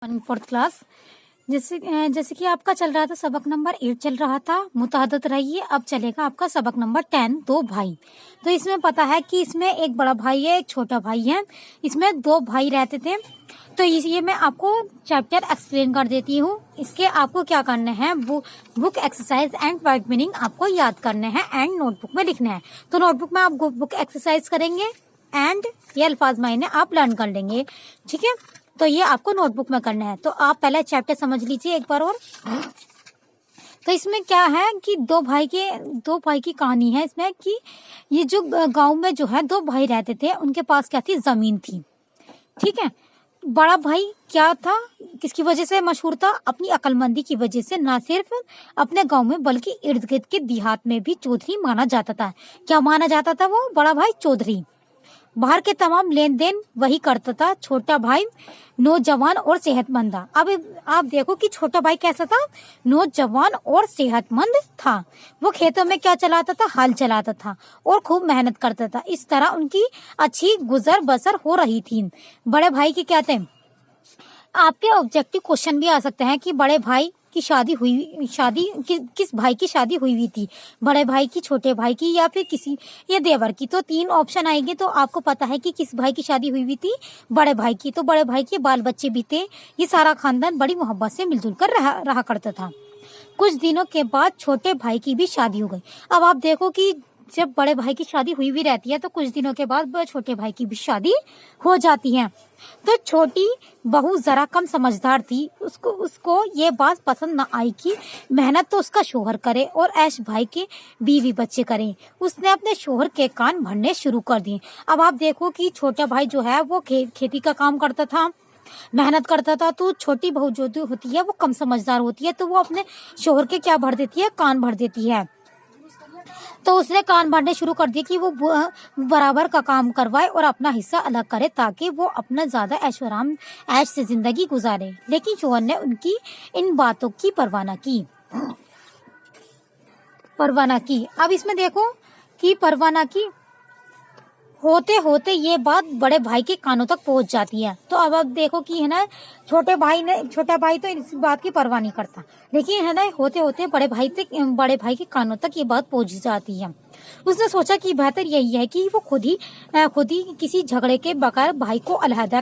Morning fourth class. जैसे कि आपका चल रहा था सबक नंबर 8 चल रहा था मुताहदत रहिए। अब चलेगा आपका सबक नंबर 10 दो भाई। तो इसमें पता है कि इसमें एक बड़ा भाई है, एक छोटा भाई है। इसमें दो भाई रहते थे। तो ये मैं आपको चैप्टर एक्सप्लेन कर देती हूँ। इसके आपको क्या करना है, book exercise and word meaning आपको याद करने हैं एंड नोटबुक में लिखना है। तो नोटबुक में आप बुक एक्सरसाइज करेंगे एंड ये अल्फाज मायने आप लर्न कर लेंगे, ठीक है। तो ये आपको नोटबुक में करना है। तो आप पहले चैप्टर समझ लीजिए एक बार और। तो इसमें क्या है कि दो भाई की कहानी है इसमें कि ये जो गांव में जो है दो भाई रहते थे, उनके पास क्या थी, जमीन थी, ठीक है। बड़ा भाई क्या था, किसकी वजह से मशहूर था, अपनी अक्लमंदी की वजह से। ना सिर्फ अपने गांव में बल्कि इर्द गिर्द के देहात में भी चौधरी माना जाता था। क्या माना जाता था वो बड़ा भाई? चौधरी। बाहर के तमाम लेन देन वही करता था। छोटा भाई नौजवान और सेहतमंद था। अब आप देखो कि छोटा भाई कैसा था, नौजवान और सेहतमंद था। वो खेतों में क्या चलाता था, हल चलाता था और खूब मेहनत करता था। इस तरह उनकी अच्छी गुजर बसर हो रही थी। बड़े भाई की क्या थे, आपके ऑब्जेक्टिव क्वेश्चन भी आ सकते हैं कि बड़े भाई की किस भाई की शादी हुई थी, बड़े भाई की, छोटे भाई की, या फिर किसी ये देवर की। तो तीन ऑप्शन आएंगे। तो आपको पता है कि किस भाई की शादी हुई थी, बड़े भाई की। तो बड़े भाई के बाल बच्चे भी थे। ये सारा खानदान बड़ी मोहब्बत से मिलजुल कर रहा करता था। कुछ दिनों के बाद छोटे भाई की भी शादी हो गई। अब आप देखो कि जब बड़े भाई की शादी हुई भी रहती है तो कुछ दिनों के बाद छोटे भाई की भी शादी हो जाती है। तो छोटी बहू जरा कम समझदार थी। उसको ये बात पसंद न आई कि मेहनत तो उसका शोहर करे और ऐश भाई के बीवी बच्चे करें। उसने अपने शोहर के कान भरने शुरू कर दिए। अब आप देखो कि छोटा भाई जो है वो खेती का काम करता था, मेहनत करता था। तो छोटी बहू जो होती है वो कम समझदार होती है, तो वो अपने शोहर के क्या भर देती है, कान भर देती है। तो उसने कान भरने शुरू कर दिए कि वो बराबर का काम करवाए और अपना हिस्सा अलग करे ताकि वो अपना ज्यादा ऐश से जिंदगी गुजारे। लेकिन शोहर ने उनकी इन बातों की परवाह न की। अब इसमें देखो कि परवाह न की होते होते ये बात बड़े भाई के कानों तक पहुंच जाती है। तो अब आप देखो कि है ना, छोटा भाई तो इस बात की परवाह नहीं करता, लेकिन है ना होते होते बड़े भाई के कानों तक ये बात पहुंच जाती है। उसने सोचा कि बेहतर यही है कि वो खुद ही किसी झगड़े के बगैर भाई को अलहदा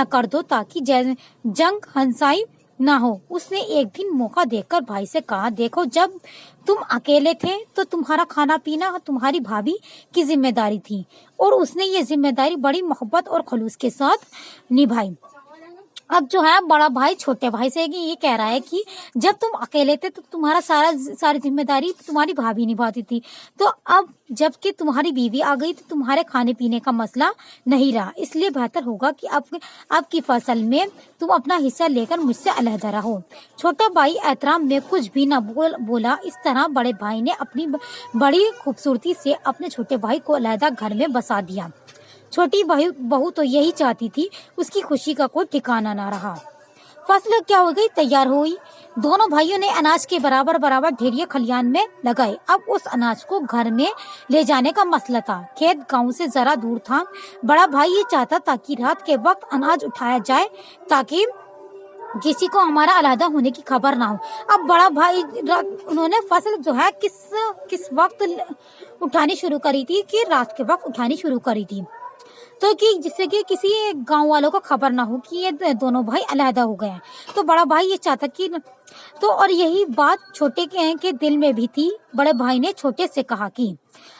कर दो ताकि जंग हंसाई ना हो। उसने एक दिन मौका देखकर भाई से कहा, देखो जब तुम अकेले थे तो तुम्हारा खाना पीना तुम्हारी भाभी की जिम्मेदारी थी और उसने ये जिम्मेदारी बड़ी मोहब्बत और खलूस के साथ निभाई। अब जो है बड़ा भाई छोटे भाई से ये कह रहा है कि जब तुम अकेले थे तो तुम्हारा सारी जिम्मेदारी तुम्हारी भाभी निभाती थी। तो अब जबकि तुम्हारी बीवी आ गई तो तुम्हारे खाने पीने का मसला नहीं रहा। इसलिए बेहतर होगा कि अब की फसल में तुम अपना हिस्सा लेकर मुझसे अलहदा रहो। छोटा भाई एहतराम में कुछ भी न बोला। इस तरह बड़े भाई ने अपनी बड़ी खूबसूरती से अपने छोटे भाई को अलहदा घर में बसा दिया। छोटी बहू तो यही चाहती थी, उसकी खुशी का कोई ठिकाना ना रहा। फसल क्या हो गई, तैयार हो गई। दोनों भाइयों ने अनाज के बराबर ढेरिया खलियान में लगाए। अब उस अनाज को घर में ले जाने का मसला था। खेत गांव से जरा दूर था। बड़ा भाई ये चाहता था कि रात के वक्त अनाज उठाया जाए ताकि किसी को हमारा अलहदा होने की खबर ना हो। अब बड़ा भाई उन्होंने फसल जो है किस वक्त उठानी शुरू करी थी, कि रात के वक्त उठानी शुरू करी थी, तो कि जिससे कि किसी गांव वालों को खबर ना हो कि ये दोनों भाई अलहदा हो गए हैं। तो बड़ा भाई ये चाहता कि तो और यही बात छोटे के दिल में भी थी। बड़े भाई ने छोटे से कहा कि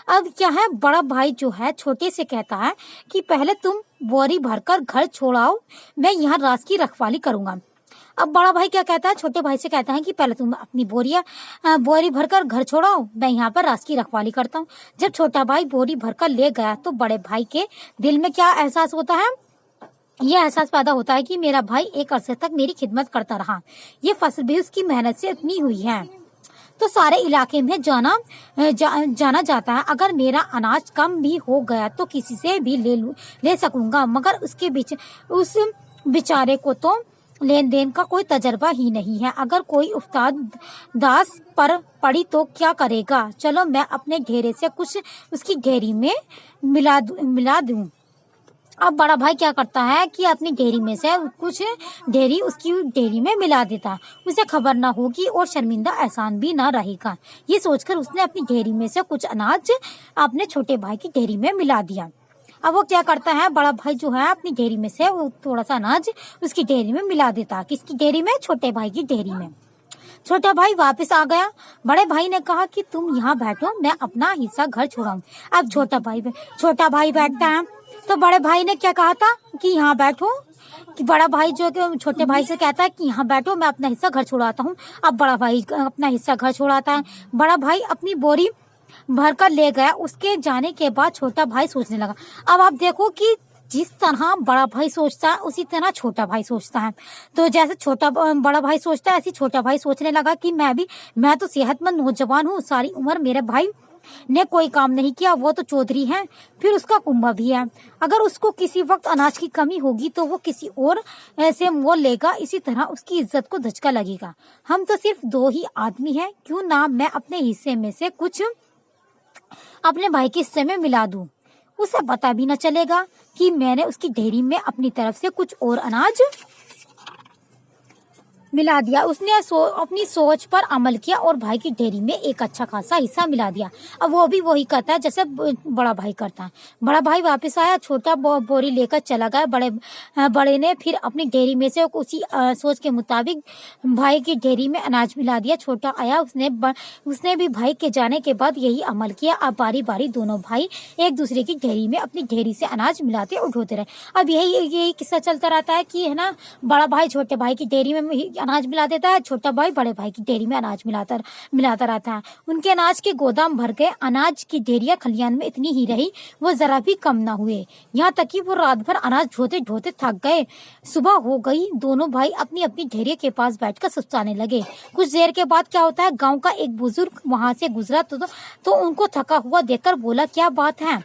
अब क्या है, बड़ा भाई जो है छोटे से कहता है कि पहले तुम बोरी भरकर घर छोड़ाओ, मैं यहाँ रात की रखवाली करूंगा। अब बड़ा भाई क्या कहता है, छोटे भाई से कहता है कि पहले तुम अपनी बोरी भरकर घर छोड़ाओ, मैं यहाँ पर रात की रखवाली करता हूँ। जब छोटा भाई बोरी भरकर ले गया तो बड़े भाई के दिल में क्या एहसास होता है, यह एहसास पैदा होता है कि मेरा भाई एक अरसे तक मेरी खिदमत करता रहा, ये फसल भी उसकी मेहनत से इतनी हुई है तो सारे इलाके में जाना जाता है। अगर मेरा अनाज कम भी हो गया तो किसी से भी ले सकूंगा, मगर उस बेचारे को तो लेन देन का कोई तजर्बा ही नहीं है। अगर कोई उस्ताद दास पर पड़ी तो क्या करेगा। चलो मैं अपने घेरे से कुछ उसकी घेरी में मिला दूं। अब बड़ा भाई क्या करता है कि अपनी डेयरी में से कुछ डेयरी उसकी डेयरी में मिला देता है, उसे खबर ना होगी और शर्मिंदा एहसान भी ना रहेगा। ये सोचकर उसने अपनी डेयरी में से कुछ अनाज अपने छोटे भाई की डेयरी में मिला दिया। अब वो क्या करता है, बड़ा भाई जो है अपनी डेयरी में से वो थोड़ा सा अनाज उसकी डेयरी में मिला देता है। किसकी डेयरी में? छोटे भाई की डेयरी में। छोटा भाई वापस आ गया। बड़े भाई ने कहा कि तुम यहाँ बैठो, मैं अपना हिस्सा घर छोड़ाऊं। अब छोटा भाई बैठता है तो बड़े भाई ने क्या कहा था कि यहाँ बैठो, कि बड़ा भाई जो कि छोटे भाई से कहता है कि यहाँ बैठो, मैं अपना हिस्सा घर छोड़ाता हूँ। अब बड़ा भाई अपना हिस्सा घर छोड़ाता है। बड़ा भाई अपनी बोरी भर कर ले गया। उसके जाने के बाद छोटा भाई सोचने लगा। अब आप देखो कि जिस तरह बड़ा भाई सोचता है उसी तरह छोटा भाई सोचता है। तो जैसे बड़ा भाई सोचता है ऐसे छोटा भाई सोचने लगा कि मैं तो सेहतमंद नौजवान हूँ, सारी उम्र मेरे भाई ने कोई काम नहीं किया, वो तो चौधरी है, फिर उसका कुंभा भी है। अगर उसको किसी वक्त अनाज की कमी होगी तो वो किसी और से मोल लेगा, इसी तरह उसकी इज्जत को धचका लगेगा। हम तो सिर्फ 2 ही आदमी हैं, क्यों ना मैं अपने हिस्से में से कुछ अपने भाई के हिस्से में मिला दूं। उसे पता भी न चलेगा कि मैंने उसकी डेयरी में अपनी तरफ से कुछ और अनाज मिला दिया। उसने अपनी सोच पर अमल किया और भाई की डेयरी में एक अच्छा खासा हिस्सा मिला दिया। अब वो भी वही करता है जैसे बड़ा भाई करता है। बड़ा भाई वापस आया, छोटा बोरी लेकर चला गया। बड़े ने फिर अपनी डेयरी में से उसी सोच के मुताबिक भाई की डेयरी में अनाज मिला दिया। छोटा आया, उसने भी भाई के जाने के बाद यही अमल किया। अब बारी बारी दोनों भाई एक दूसरे की डेयरी में अपनी डेयरी से अनाज मिलाते और ढोते रहे। अब यही किस्सा चलता रहता है कि है ना, बड़ा भाई छोटे भाई की डेयरी में अनाज मिला देता है, छोटा भाई बड़े भाई की डेयरी में अनाज मिलाता रहता है। उनके अनाज के गोदाम भर गए। अनाज की डेयरियां खलियान में इतनी ही रही, वो जरा भी कम ना हुए। यहाँ तक कि वो रात भर अनाज ढोते ढोते थक गए। सुबह हो गई, दोनों भाई अपनी अपनी डेयरी के पास बैठकर सुस्ताने लगे। कुछ देर के बाद क्या होता है, गाँव का एक बुजुर्ग वहां से गुजरा तो उनको थका हुआ देखकर बोला, क्या बात है,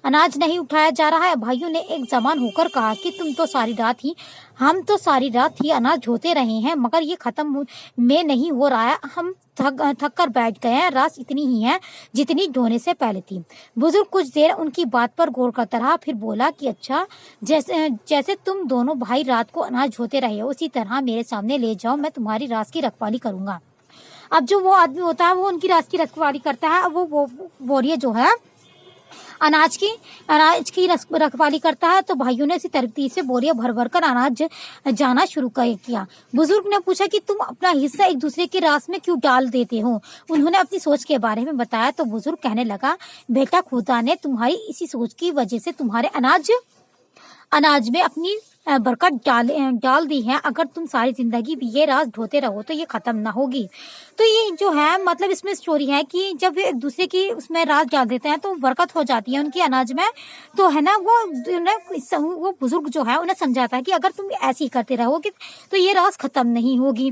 अनाज नहीं उठाया जा रहा है? भाइयों ने एक जबान होकर कहा कि हम तो सारी रात ही अनाज ढोते रहे हैं, मगर ये खत्म में नहीं हो रहा है। हम थक कर बैठ गए हैं। रात इतनी ही है जितनी ढोने से पहले थी। बुजुर्ग कुछ देर उनकी बात पर गौर करता रहा, फिर बोला कि अच्छा, जैसे तुम दोनों भाई रात को अनाज ढोते रहे हो, उसी तरह मेरे सामने ले जाओ, मैं तुम्हारी रात की रखवाली करूंगा। अब जो वो आदमी होता है वो उनकी रात की रखवाली करता है। अब वो बोरिया जो है अनाज की रखवाली करता है। तो भाइयों ने इसी तरतीब से बोरियां भर भर कर अनाज जाना शुरू किया। बुजुर्ग ने पूछा कि तुम अपना हिस्सा एक दूसरे के रास में क्यों डाल देते हो? उन्होंने अपनी सोच के बारे में बताया तो बुजुर्ग कहने लगा, बेटा, खुदा ने तुम्हारी इसी सोच की वजह से तुम्हारे अनाज में अपनी बरकत डाल दी है। अगर तुम सारी जिंदगी भी ये राज ढोते रहो तो ये खत्म ना होगी। तो ये जो है मतलब इसमें स्टोरी है कि जब एक दूसरे की उसमें राज डाल देते हैं तो बरकत हो जाती है उनकी अनाज में। तो है ना, वो बुजुर्ग जो है उन्हें समझाता है कि अगर तुम ऐसे ही करते रहोगे तो ये राज खत्म नहीं होगी।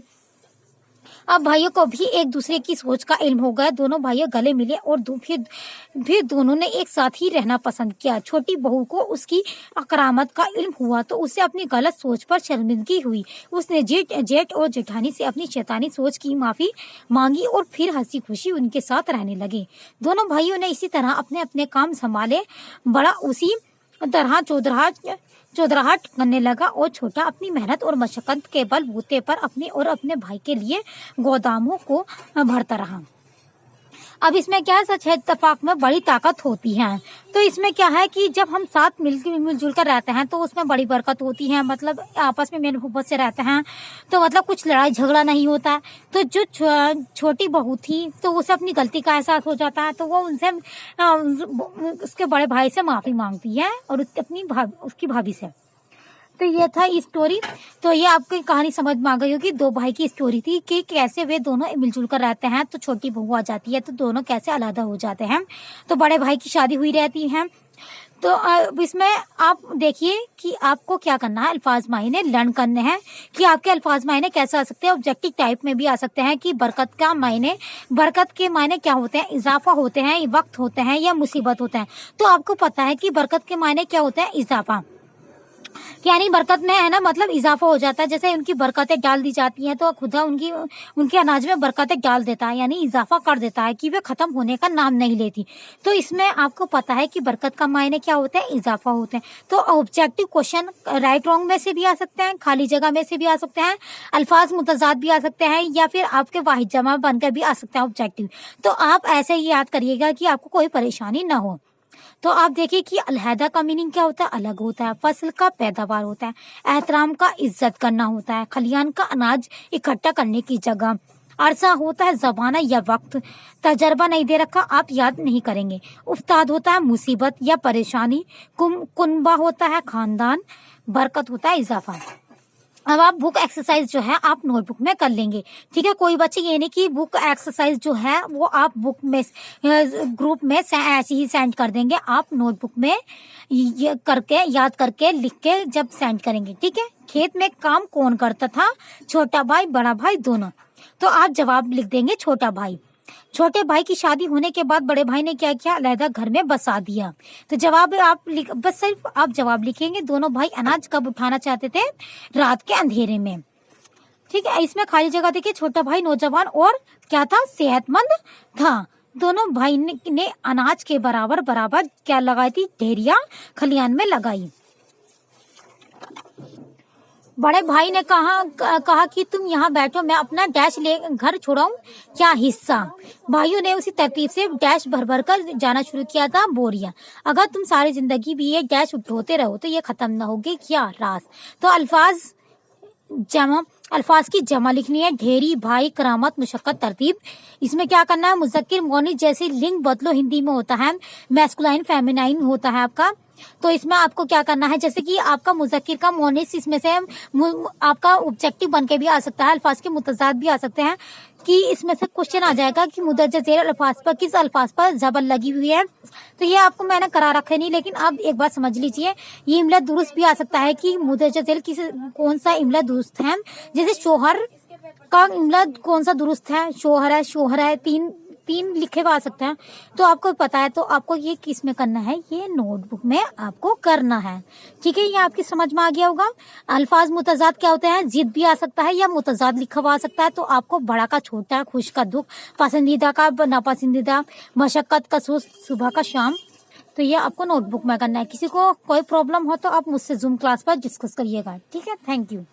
अब भाइयों को भी एक दूसरे की सोच का इल्म हो गया। दोनों भाइयों गले मिले और फिर दोनों ने एक साथ ही रहना पसंद किया। छोटी बहू को उसकी करामत का इल्म हुआ तो उसे अपनी गलत सोच पर शर्मिंदगी हुई। उसने जेठ और जेठानी से अपनी शैतानी सोच की माफी मांगी और फिर हंसी खुशी उनके साथ रहने लगे। दोनों भाइयों ने इसी तरह अपने अपने काम संभाले। बड़ा उसी तरह चौधराहट करने लगा और छोटा अपनी मेहनत और मशक्कत के बलबूते पर अपने और अपने भाई के लिए गोदामों को भरता रहा। अब इसमें क्या है, सच है, इत्तेफाक में बड़ी ताकत होती है। तो इसमें क्या है कि जब हम साथ मिलजुल कर रहते हैं तो उसमें बड़ी बरकत होती है। मतलब आपस में मेल मोहब्बत से रहते हैं तो मतलब कुछ लड़ाई झगड़ा नहीं होता। तो जो छोटी बहू थी तो उसे अपनी गलती का एहसास हो जाता है तो वो उनसे उसके बड़े भाई से माफी मांगती है और उसकी भाभी से। तो ये था स्टोरी। तो ये आपको कहानी समझ में आ गई होगी। 2 भाई की स्टोरी थी कि कैसे वे दोनों मिलजुल कर रहते हैं। तो छोटी बहू आ जाती है तो दोनों कैसे अलग हो जाते हैं। तो बड़े भाई की शादी हुई रहती है। तो इसमें आप देखिए कि आपको क्या करना है, अल्फाज मायने लर्न करने हैं कि आपके अल्फाज मायने कैसे आ सकते हैं। ऑब्जेक्टिव टाइप में भी आ सकते हैं कि बरकत के मायने क्या होते हैं, इजाफा होते हैं, वक्त होते हैं या मुसीबत होते हैं। तो आपको पता है कि बरकत के मायने क्या होते हैं, इजाफा। यानी बरकत में है ना, मतलब इजाफा हो जाता है। जैसे उनकी बरकतें डाल दी जाती हैं तो खुदा उनके अनाज में बरकतें डाल देता है, यानी इजाफा कर देता है कि वे खत्म होने का नाम नहीं लेती। तो इसमें आपको पता है कि बरकत का मायने क्या होता है, इजाफा होता है। तो ऑब्जेक्टिव क्वेश्चन राइट रॉन्ग में से भी आ सकते हैं, खाली जगह में से भी आ सकते हैं, अल्फाज मुतजाद भी आ सकते हैं, या फिर आपके वाहिद जमा बनकर भी आ सकते हैं ऑब्जेक्टिव। तो आप ऐसे ही याद करिएगा कि आपको कोई परेशानी ना हो। तो आप देखिए कि अलहदा का मीनिंग क्या होता है, अलग होता है। फसल का पैदावार होता है, एहतराम का इज्जत करना होता है, खलियान का अनाज इकट्ठा करने की जगह, अरसा होता है जमाना या वक्त, तजर्बा नहीं दे रखा आप याद नहीं करेंगे, उफ्ताद होता है मुसीबत या परेशानी, कुनबा होता है खानदान, बरकत होता है इजाफा। अब आप बुक एक्सरसाइज जो है आप नोटबुक में कर लेंगे, ठीक है। कोई बच्चे ये नहीं कि बुक एक्सरसाइज जो है वो आप बुक में ग्रुप में ऐसे ही सेंड कर देंगे, आप नोटबुक में ये करके याद करके लिख के जब सेंड करेंगे, ठीक है। खेत में काम कौन करता था, छोटा भाई बड़ा भाई दोनों। तो आप जवाब लिख देंगे छोटा भाई। छोटे भाई की शादी होने के बाद बड़े भाई ने क्या किया, अलहदा घर में बसा दिया। तो जवाब आप बस सिर्फ आप जवाब लिखेंगे, दोनों भाई अनाज कब उठाना चाहते थे, रात के अंधेरे में, ठीक है। इसमें खाली जगह देखिए, छोटा भाई नौजवान और क्या था, सेहतमंद था। दोनों भाई ने अनाज के बराबर बराबर क्या लगाई थी, ढेरिया खलियान में लगाई। बड़े भाई ने कहा कि तुम यहाँ बैठो, मैं अपना डैश ले घर छोड़ाऊं क्या हिस्सा। भाइयों ने उसी तरतीब से डैश भर भर कर जाना शुरू किया था, बोरियां। अगर तुम सारी जिंदगी भी ये डैश उठोते रहो तो ये खत्म न होगी क्या रास। तो अल्फाज की जमा लिखनी है, ढेरी भाई करामत मुशक्कत तरतीब। इसमें क्या करना है, मुज़क्किर मोनिस जैसे लिंग बदलो, हिंदी में होता है मैस्कुलाइन फेमिनाइन होता है आपका। तो इसमें आपको क्या करना है, जैसे कि आपका मुज़क्किर का मोनिस इसमें से आपका ऑब्जेक्टिव बन के भी आ सकता है, अल्फाज के मुतजाद भी आ सकते हैं, कि इसमें से क्वेश्चन आ जाएगा कि मुदर्रज ज़ेर अल्फाज पर किस अल्फाज पर जबर लगी हुई है। तो ये आपको मैंने करा रखा नहीं, लेकिन आप एक बात समझ लीजिए, ये इमला दुरुस्त भी आ सकता है कि मुदर्रज ज़ेर किस कौन सा इमला दुरुस्त है। जैसे शोहर का इमला कौन सा दुरुस्त है, शोहर है, तीन लिखे हुए आ सकते हैं। तो आपको पता है, तो आपको ये किस में करना है, ये नोटबुक में आपको करना है, ठीक है। ये आपकी समझ में आ गया होगा। अल्फाज मुतजाद क्या होते हैं, जिद भी आ सकता है या मुतजाद लिखा हुआ आ सकता है। तो आपको बड़ा का छोटा, खुश का दुख, पसंदीदा का नापसंदीदा, मशक्कत का सुबह का शाम। तो ये आपको नोटबुक में करना है। किसी को कोई प्रॉब्लम हो तो आप मुझसे जूम क्लास पर डिस्कस करिएगा, ठीक है। Thank you.